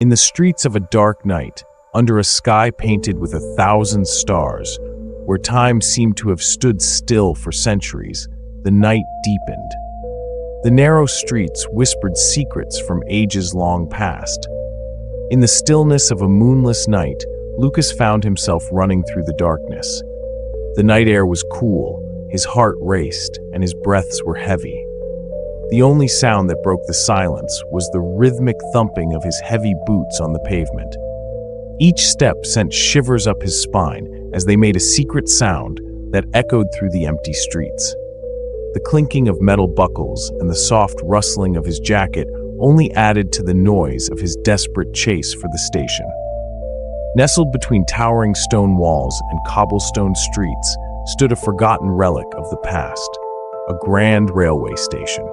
In the streets of a dark night, under a sky painted with 1,000 stars, where time seemed to have stood still for centuries, the night deepened. The narrow streets whispered secrets from ages long past. In the stillness of a moonless night, Lucas found himself running through the darkness. The night air was cool, his heart raced, and his breaths were heavy. The only sound that broke the silence was the rhythmic thumping of his heavy boots on the pavement. Each step sent shivers up his spine as they made a secret sound that echoed through the empty streets. The clinking of metal buckles and the soft rustling of his jacket only added to the noise of his desperate chase for the station. Nestled between towering stone walls and cobblestone streets stood a forgotten relic of the past, a grand railway station.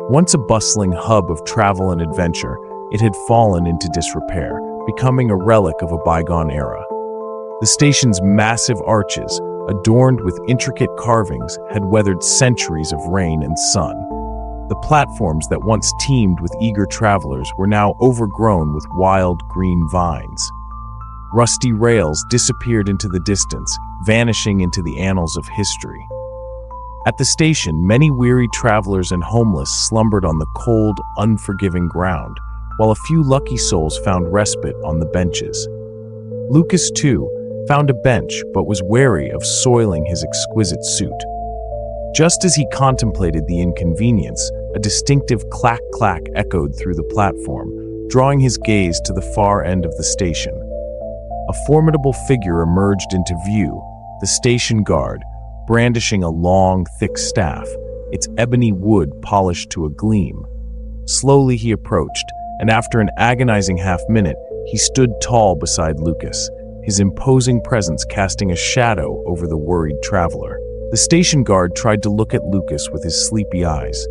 Once a bustling hub of travel and adventure, it had fallen into disrepair, becoming a relic of a bygone era. The station's massive arches, adorned with intricate carvings, had weathered centuries of rain and sun. The platforms that once teemed with eager travelers were now overgrown with wild green vines. Rusty rails disappeared into the distance, vanishing into the annals of history. At the station, many weary travelers and homeless slumbered on the cold, unforgiving ground, while a few lucky souls found respite on the benches. Lucas, too, found a bench but was wary of soiling his exquisite suit. Just as he contemplated the inconvenience, a distinctive clack-clack echoed through the platform, drawing his gaze to the far end of the station. A formidable figure emerged into view, the station guard, brandishing a long, thick staff, its ebony wood polished to a gleam. Slowly he approached, and after an agonizing half-minute, he stood tall beside Lucas, his imposing presence casting a shadow over the worried traveler. The station guard tried to look at Lucas with his sleepy eyes.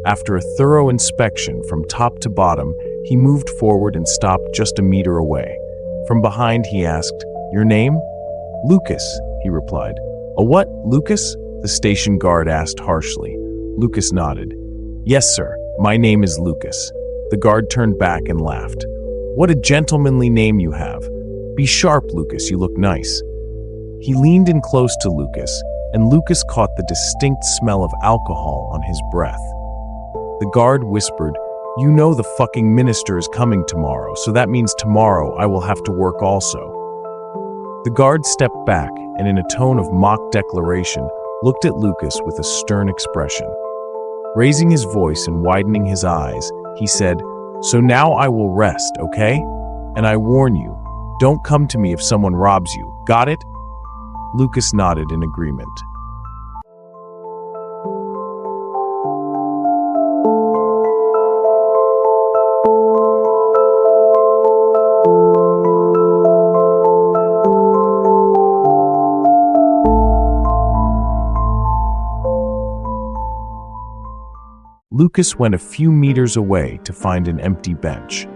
After a thorough inspection from top to bottom, he moved forward and stopped just a meter away. From behind, he asked, "Your name?" "Lucas," he replied. "A what, Lucas?" the station guard asked harshly. Lucas nodded. "Yes, sir, my name is Lucas." The guard turned back and laughed. "What a gentlemanly name you have. Be sharp, Lucas, you look nice." He leaned in close to Lucas, and Lucas caught the distinct smell of alcohol on his breath. The guard whispered, "You know the fucking minister is coming tomorrow, so that means tomorrow I will have to work also." The guard stepped back and in a tone of mock declaration looked at Lucas with a stern expression. Raising his voice and widening his eyes, he said, "So now I will rest, okay? And I warn you, don't come to me if someone robs you, got it?" Lucas nodded in agreement. Lucas went a few meters away to find an empty bench.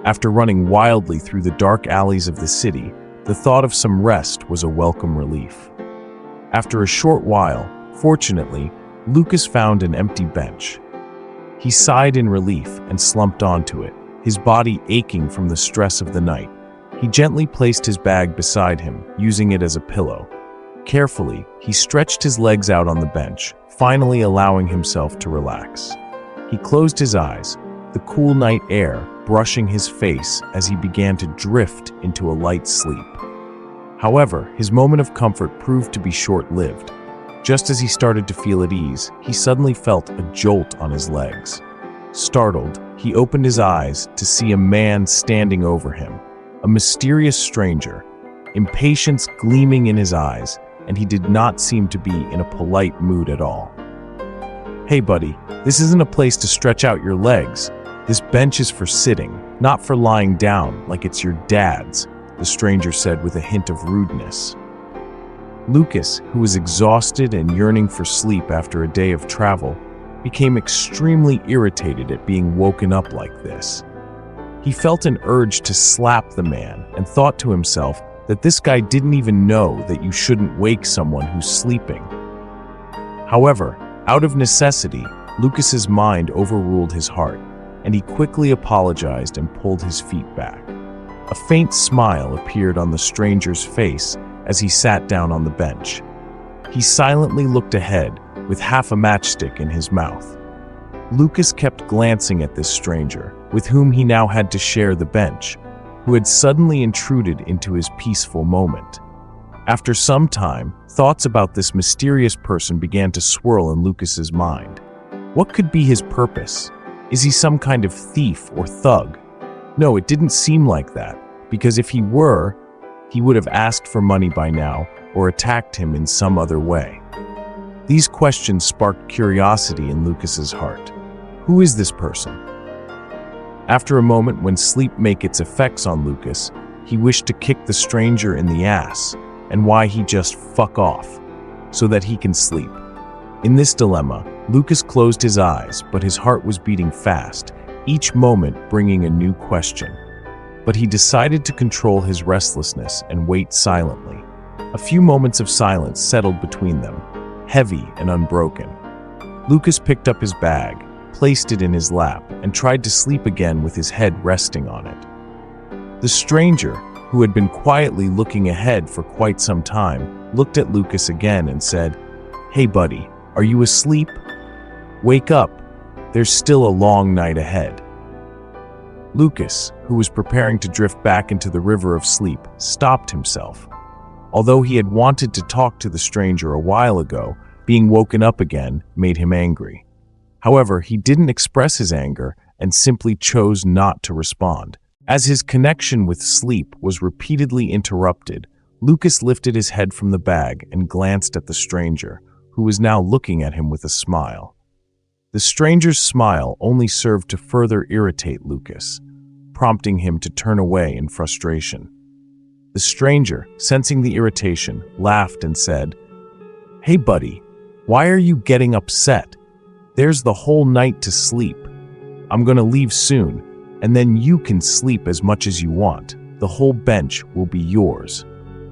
After running wildly through the dark alleys of the city, the thought of some rest was a welcome relief. After a short while, fortunately, Lucas found an empty bench. He sighed in relief and slumped onto it, his body aching from the stress of the night. He gently placed his bag beside him, using it as a pillow. Carefully, he stretched his legs out on the bench, finally allowing himself to relax. He closed his eyes, the cool night air brushing his face as he began to drift into a light sleep. However, his moment of comfort proved to be short-lived. Just as he started to feel at ease, he suddenly felt a jolt on his legs. Startled, he opened his eyes to see a man standing over him, a mysterious stranger, impatience gleaming in his eyes, and he did not seem to be in a polite mood at all. "Hey buddy, this isn't a place to stretch out your legs. This bench is for sitting, not for lying down like it's your dad's," the stranger said with a hint of rudeness. Lucas, who was exhausted and yearning for sleep after a day of travel, became extremely irritated at being woken up like this. He felt an urge to slap the man and thought to himself that this guy didn't even know that you shouldn't wake someone who's sleeping. However, out of necessity, Lucas's mind overruled his heart. and he quickly apologized and pulled his feet back. A faint smile appeared on the stranger's face as he sat down on the bench. He silently looked ahead, with half a matchstick in his mouth. Lucas kept glancing at this stranger, with whom he now had to share the bench, who had suddenly intruded into his peaceful moment. After some time, thoughts about this mysterious person began to swirl in Lucas's mind. What could be his purpose? Is he some kind of thief or thug? No, it didn't seem like that, because if he were, he would have asked for money by now or attacked him in some other way. These questions sparked curiosity in Lucas's heart. Who is this person? After a moment when sleep make its effects on Lucas, he wished to kick the stranger in the ass, and why he just fuck off, so that he can sleep. In this dilemma, Lucas closed his eyes, but his heart was beating fast, each moment bringing a new question. But he decided to control his restlessness and wait silently. A few moments of silence settled between them, heavy and unbroken. Lucas picked up his bag, placed it in his lap, and tried to sleep again with his head resting on it. The stranger, who had been quietly looking ahead for quite some time, looked at Lucas again and said, "Hey buddy, are you asleep? Wake up, there's still a long night ahead." Lucas, who was preparing to drift back into the river of sleep, stopped himself. Although he had wanted to talk to the stranger a while ago, being woken up again made him angry. However, he didn't express his anger and simply chose not to respond. As his connection with sleep was repeatedly interrupted, Lucas lifted his head from the bag and glanced at the stranger, who was now looking at him with a smile. The stranger's smile only served to further irritate Lucas, prompting him to turn away in frustration. The stranger, sensing the irritation, laughed and said, "Hey buddy, why are you getting upset? There's the whole night to sleep. I'm gonna leave soon, and then you can sleep as much as you want. The whole bench will be yours.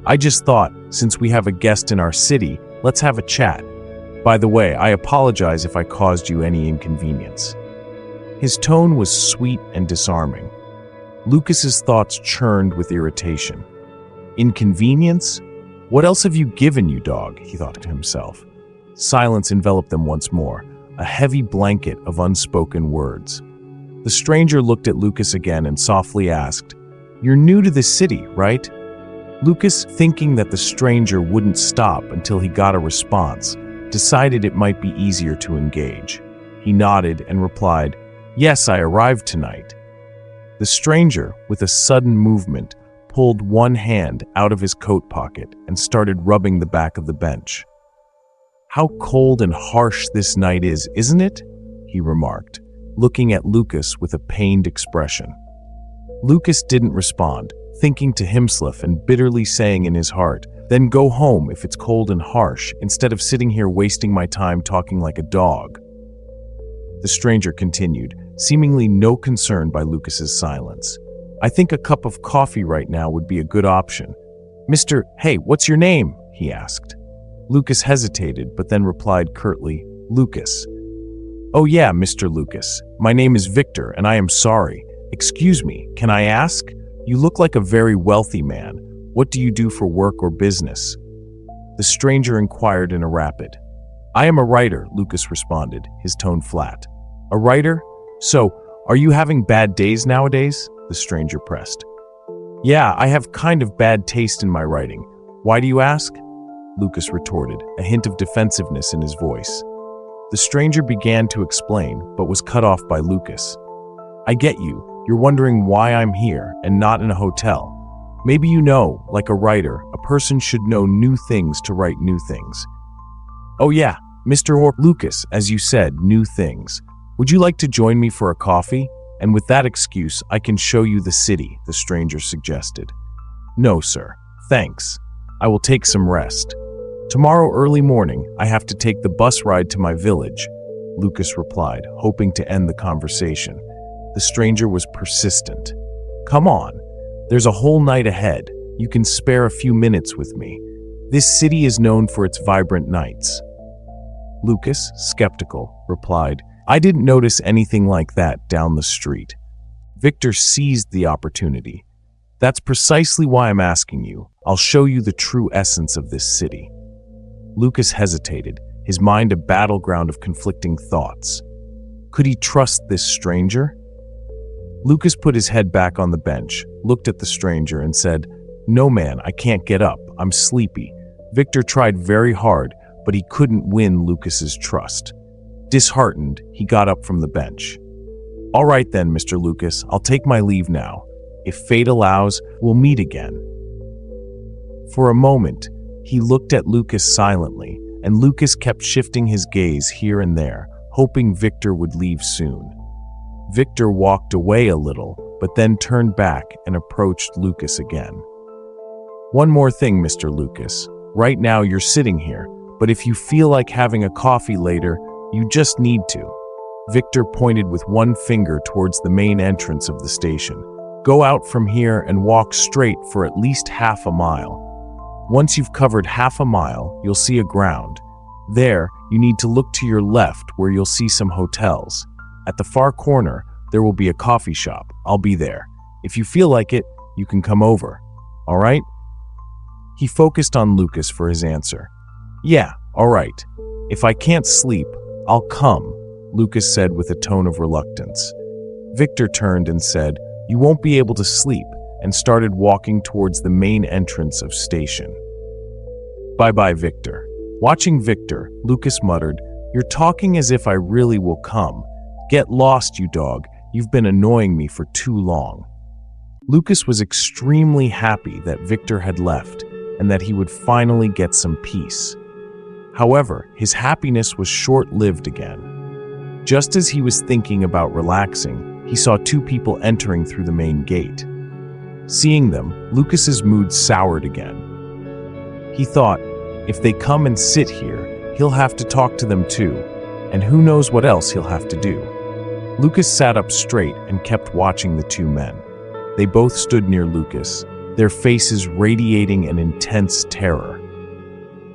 I just thought, since we have a guest in our city, let's have a chat. By the way, I apologize if I caused you any inconvenience." His tone was sweet and disarming. Lucas's thoughts churned with irritation. Inconvenience? What else have you given, you dog? He thought to himself. Silence enveloped them once more, a heavy blanket of unspoken words. The stranger looked at Lucas again and softly asked, "You're new to this city, right?" Lucas, thinking that the stranger wouldn't stop until he got a response, decided it might be easier to engage. He nodded and replied, "Yes, I arrived tonight." The stranger, with a sudden movement, pulled one hand out of his coat pocket and started rubbing the back of the bench. "How cold and harsh this night is, isn't it?" he remarked, looking at Lucas with a pained expression. Lucas didn't respond, thinking to himself and bitterly saying in his heart, "Then go home if it's cold and harsh, instead of sitting here wasting my time talking like a dog." The stranger continued, seemingly no concern by Lucas's silence. "I think a cup of coffee right now would be a good option. Hey, what's your name?" he asked. Lucas hesitated, but then replied curtly, "Lucas." "Oh yeah, Mr. Lucas. My name is Victor, and I am sorry. Excuse me, can I ask? You look like a very wealthy man. What do you do for work or business?" The stranger inquired in a rapid. "I am a writer," Lucas responded, his tone flat. "A writer? So, are you having bad days nowadays?" the stranger pressed. "Yeah, I have kind of bad taste in my writing. Why do you ask?" Lucas retorted, a hint of defensiveness in his voice. The stranger began to explain, but was cut off by Lucas. "I get you. You're wondering why I'm here and not in a hotel. Maybe you know, like a writer, a person should know new things to write new things." "Oh yeah, Mr. Lucas, as you said, new things. Would you like to join me for a coffee? And with that excuse, I can show you the city," the stranger suggested. "No, sir. Thanks. I will take some rest. Tomorrow early morning, I have to take the bus ride to my village," Lucas replied, hoping to end the conversation. The stranger was persistent. "Come on. There's a whole night ahead. You can spare a few minutes with me. This city is known for its vibrant nights." Lucas, skeptical, replied, I didn't notice anything like that down the street. Victor seized the opportunity. That's precisely why I'm asking you. I'll show you the true essence of this city. Lucas hesitated, his mind a battleground of conflicting thoughts. Could he trust this stranger? Lucas put his head back on the bench, looked at the stranger, and said, "No, man, I can't get up. I'm sleepy." Victor tried very hard, but he couldn't win Lucas's trust. Disheartened, he got up from the bench. "All right then, Mr. Lucas, I'll take my leave now. If fate allows, we'll meet again." For a moment, he looked at Lucas silently, and Lucas kept shifting his gaze here and there, hoping Victor would leave soon. Victor walked away a little, but then turned back and approached Lucas again. "One more thing, Mr. Lucas. Right now you're sitting here, but if you feel like having a coffee later, you just need to." Victor pointed with one finger towards the main entrance of the station. "Go out from here and walk straight for at least half a mile. Once you've covered half a mile, you'll see a ground. There, you need to look to your left where you'll see some hotels. At the far corner, there will be a coffee shop. I'll be there. If you feel like it, you can come over. All right?" He focused on Lucas for his answer. "Yeah, all right. If I can't sleep, I'll come," Lucas said with a tone of reluctance. Victor turned and said, "You won't be able to sleep," and started walking towards the main entrance of station. "Bye-bye, Victor." Watching Victor, Lucas muttered, "You're talking as if I really will come. Get lost, you dog. You've been annoying me for too long." Lucas was extremely happy that Victor had left and that he would finally get some peace. However, his happiness was short-lived again. Just as he was thinking about relaxing, he saw two people entering through the main gate. Seeing them, Lucas's mood soured again. He thought, if they come and sit here, he'll have to talk to them too, and who knows what else he'll have to do. Lucas sat up straight and kept watching the two men. They both stood near Lucas, their faces radiating an intense terror.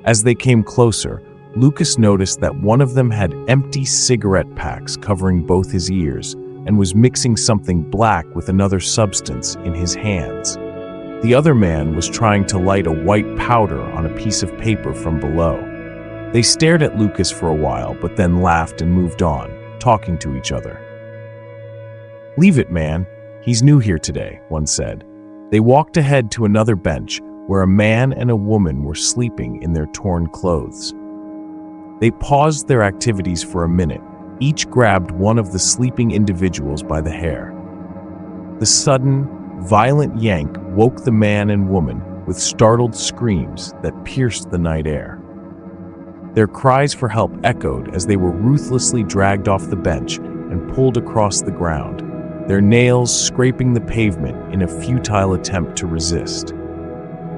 As they came closer, Lucas noticed that one of them had empty cigarette packs covering both his ears and was mixing something black with another substance in his hands. The other man was trying to light a white powder on a piece of paper from below. They stared at Lucas for a while, but then laughed and moved on, talking to each other. "Leave it, man. He's new here today," one said. They walked ahead to another bench where a man and a woman were sleeping in their torn clothes. They paused their activities for a minute. Each grabbed one of the sleeping individuals by the hair. The sudden, violent yank woke the man and woman with startled screams that pierced the night air. Their cries for help echoed as they were ruthlessly dragged off the bench and pulled across the ground, their nails scraping the pavement in a futile attempt to resist.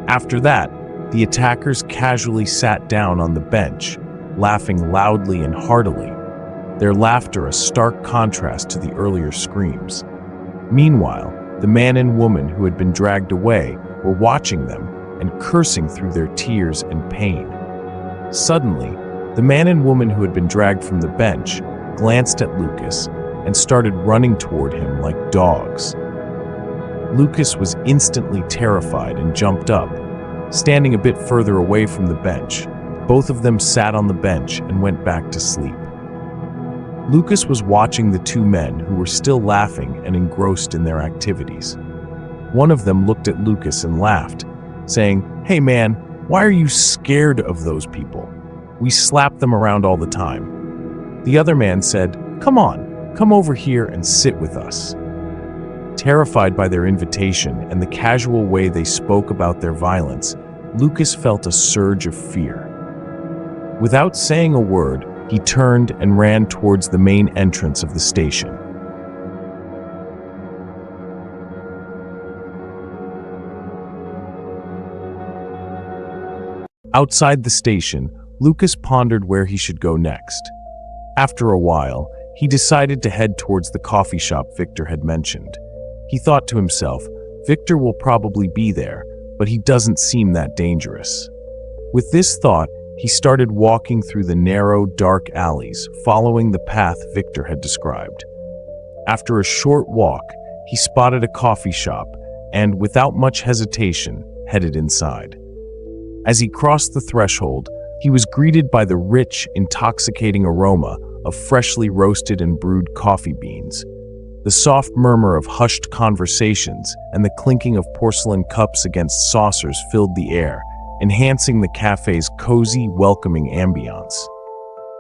After that, the attackers casually sat down on the bench, laughing loudly and heartily, their laughter a stark contrast to the earlier screams. Meanwhile, the man and woman who had been dragged away were watching them and cursing through their tears and pain. Suddenly, the man and woman who had been dragged from the bench glanced at Lucas and started running toward him like dogs. Lucas was instantly terrified and jumped up. Standing a bit further away from the bench, both of them sat on the bench and went back to sleep. Lucas was watching the two men who were still laughing and engrossed in their activities. One of them looked at Lucas and laughed, saying, "Hey man, why are you scared of those people? We slap them around all the time." The other man said, "Come on, come over here and sit with us." Terrified by their invitation and the casual way they spoke about their violence, Lucas felt a surge of fear. Without saying a word, he turned and ran towards the main entrance of the station. Outside the station, Lucas pondered where he should go next. After a while, he decided to head towards the coffee shop Victor had mentioned. He thought to himself, Victor will probably be there, but he doesn't seem that dangerous. With this thought, he started walking through the narrow, dark alleys, following the path Victor had described. After a short walk, he spotted a coffee shop and, without much hesitation, headed inside. As he crossed the threshold, he was greeted by the rich, intoxicating aroma of freshly roasted and brewed coffee beans. The soft murmur of hushed conversations and the clinking of porcelain cups against saucers filled the air, enhancing the cafe's cozy, welcoming ambiance.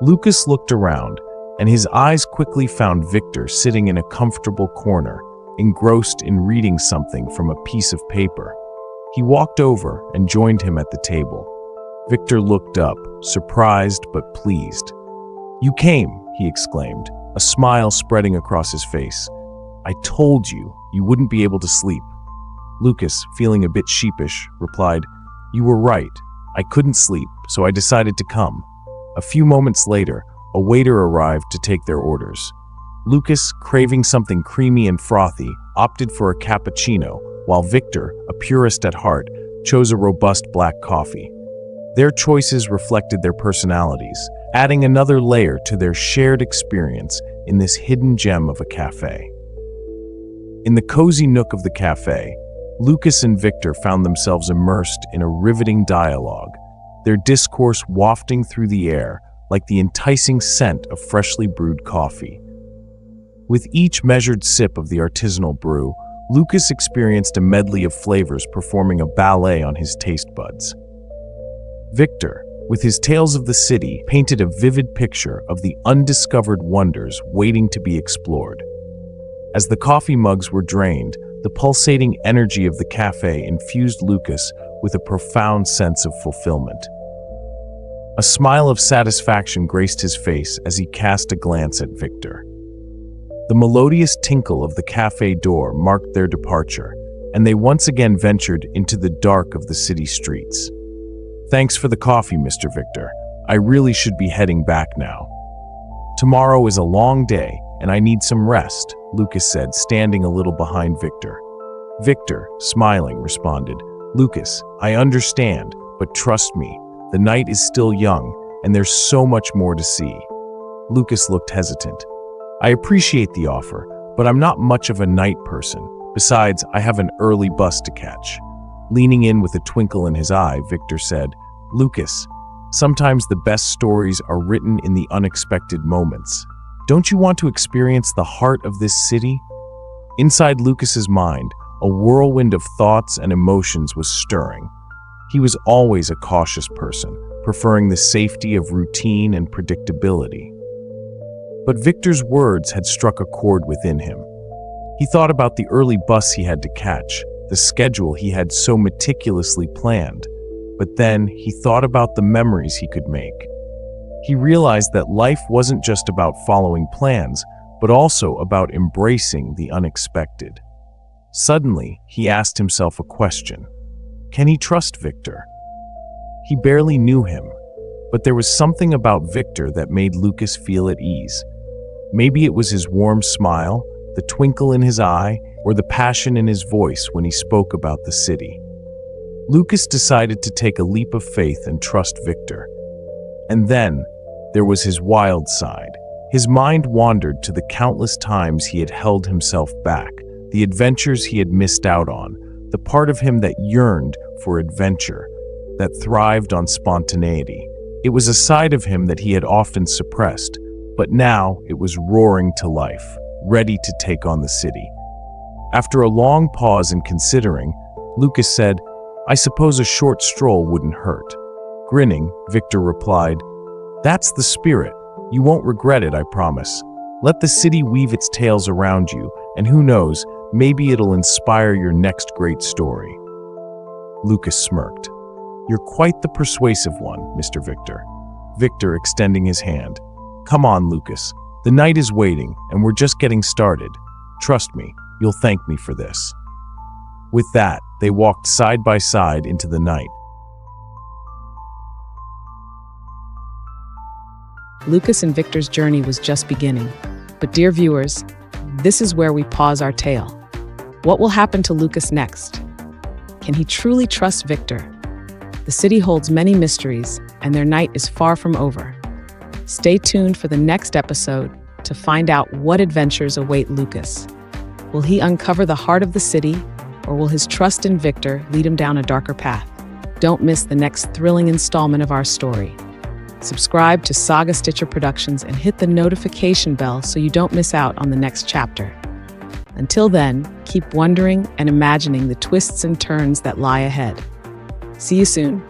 Lucas looked around, and his eyes quickly found Victor sitting in a comfortable corner, engrossed in reading something from a piece of paper. He walked over and joined him at the table. Victor looked up, surprised but pleased. "You came," he exclaimed, a smile spreading across his face. "I told you, you wouldn't be able to sleep." Lucas, feeling a bit sheepish, replied, "You were right. I couldn't sleep, so I decided to come." A few moments later, a waiter arrived to take their orders. Lucas, craving something creamy and frothy, opted for a cappuccino, while Victor, a purist at heart, chose a robust black coffee. Their choices reflected their personalities, adding another layer to their shared experience in this hidden gem of a cafe. In the cozy nook of the cafe, Lucas and Victor found themselves immersed in a riveting dialogue, their discourse wafting through the air like the enticing scent of freshly brewed coffee. With each measured sip of the artisanal brew, Lucas experienced a medley of flavors performing a ballet on his taste buds. Victor, with his tales of the city, painted a vivid picture of the undiscovered wonders waiting to be explored. As the coffee mugs were drained, the pulsating energy of the cafe infused Lucas with a profound sense of fulfillment. A smile of satisfaction graced his face as he cast a glance at Victor. The melodious tinkle of the cafe door marked their departure, and they once again ventured into the dark of the city streets. "Thanks for the coffee, Mr. Victor. I really should be heading back now. Tomorrow is a long day, and I need some rest," Lucas said, standing a little behind Victor. Victor, smiling, responded, "Lucas, I understand, but trust me, the night is still young, and there's so much more to see." Lucas looked hesitant. "I appreciate the offer, but I'm not much of a night person. Besides, I have an early bus to catch." Leaning in with a twinkle in his eye, Victor said, "Lucas, sometimes the best stories are written in the unexpected moments. Don't you want to experience the heart of this city?" Inside Lucas's mind, a whirlwind of thoughts and emotions was stirring. He was always a cautious person, preferring the safety of routine and predictability. But Victor's words had struck a chord within him. He thought about the early bus he had to catch, the schedule he had so meticulously planned. But then he thought about the memories he could make. He realized that life wasn't just about following plans, but also about embracing the unexpected. Suddenly, he asked himself a question. Can he trust Victor? He barely knew him, but there was something about Victor that made Lucas feel at ease. Maybe it was his warm smile, the twinkle in his eye, or the passion in his voice when he spoke about the city. Lucas decided to take a leap of faith and trust Victor. And then, there was his wild side. His mind wandered to the countless times he had held himself back, the adventures he had missed out on, the part of him that yearned for adventure, that thrived on spontaneity. It was a side of him that he had often suppressed, but now it was roaring to life, ready to take on the city. After a long pause and considering, Lucas said, "I suppose a short stroll wouldn't hurt." Grinning, Victor replied, "That's the spirit. You won't regret it, I promise. Let the city weave its tales around you, and who knows, maybe it'll inspire your next great story." Lucas smirked. "You're quite the persuasive one, Mr. Victor." Victor extending his hand. "Come on, Lucas. The night is waiting, and we're just getting started. Trust me, you'll thank me for this." With that, they walked side by side into the night. Lucas and Victor's journey was just beginning. But dear viewers, this is where we pause our tale. What will happen to Lucas next? Can he truly trust Victor? The city holds many mysteries, and their night is far from over. Stay tuned for the next episode to find out what adventures await Lucas. Will he uncover the heart of the city, or will his trust in Victor lead him down a darker path? Don't miss the next thrilling installment of our story. Subscribe to Saga Stitcher Productions and hit the notification bell so you don't miss out on the next chapter. Until then, keep wondering and imagining the twists and turns that lie ahead. See you soon.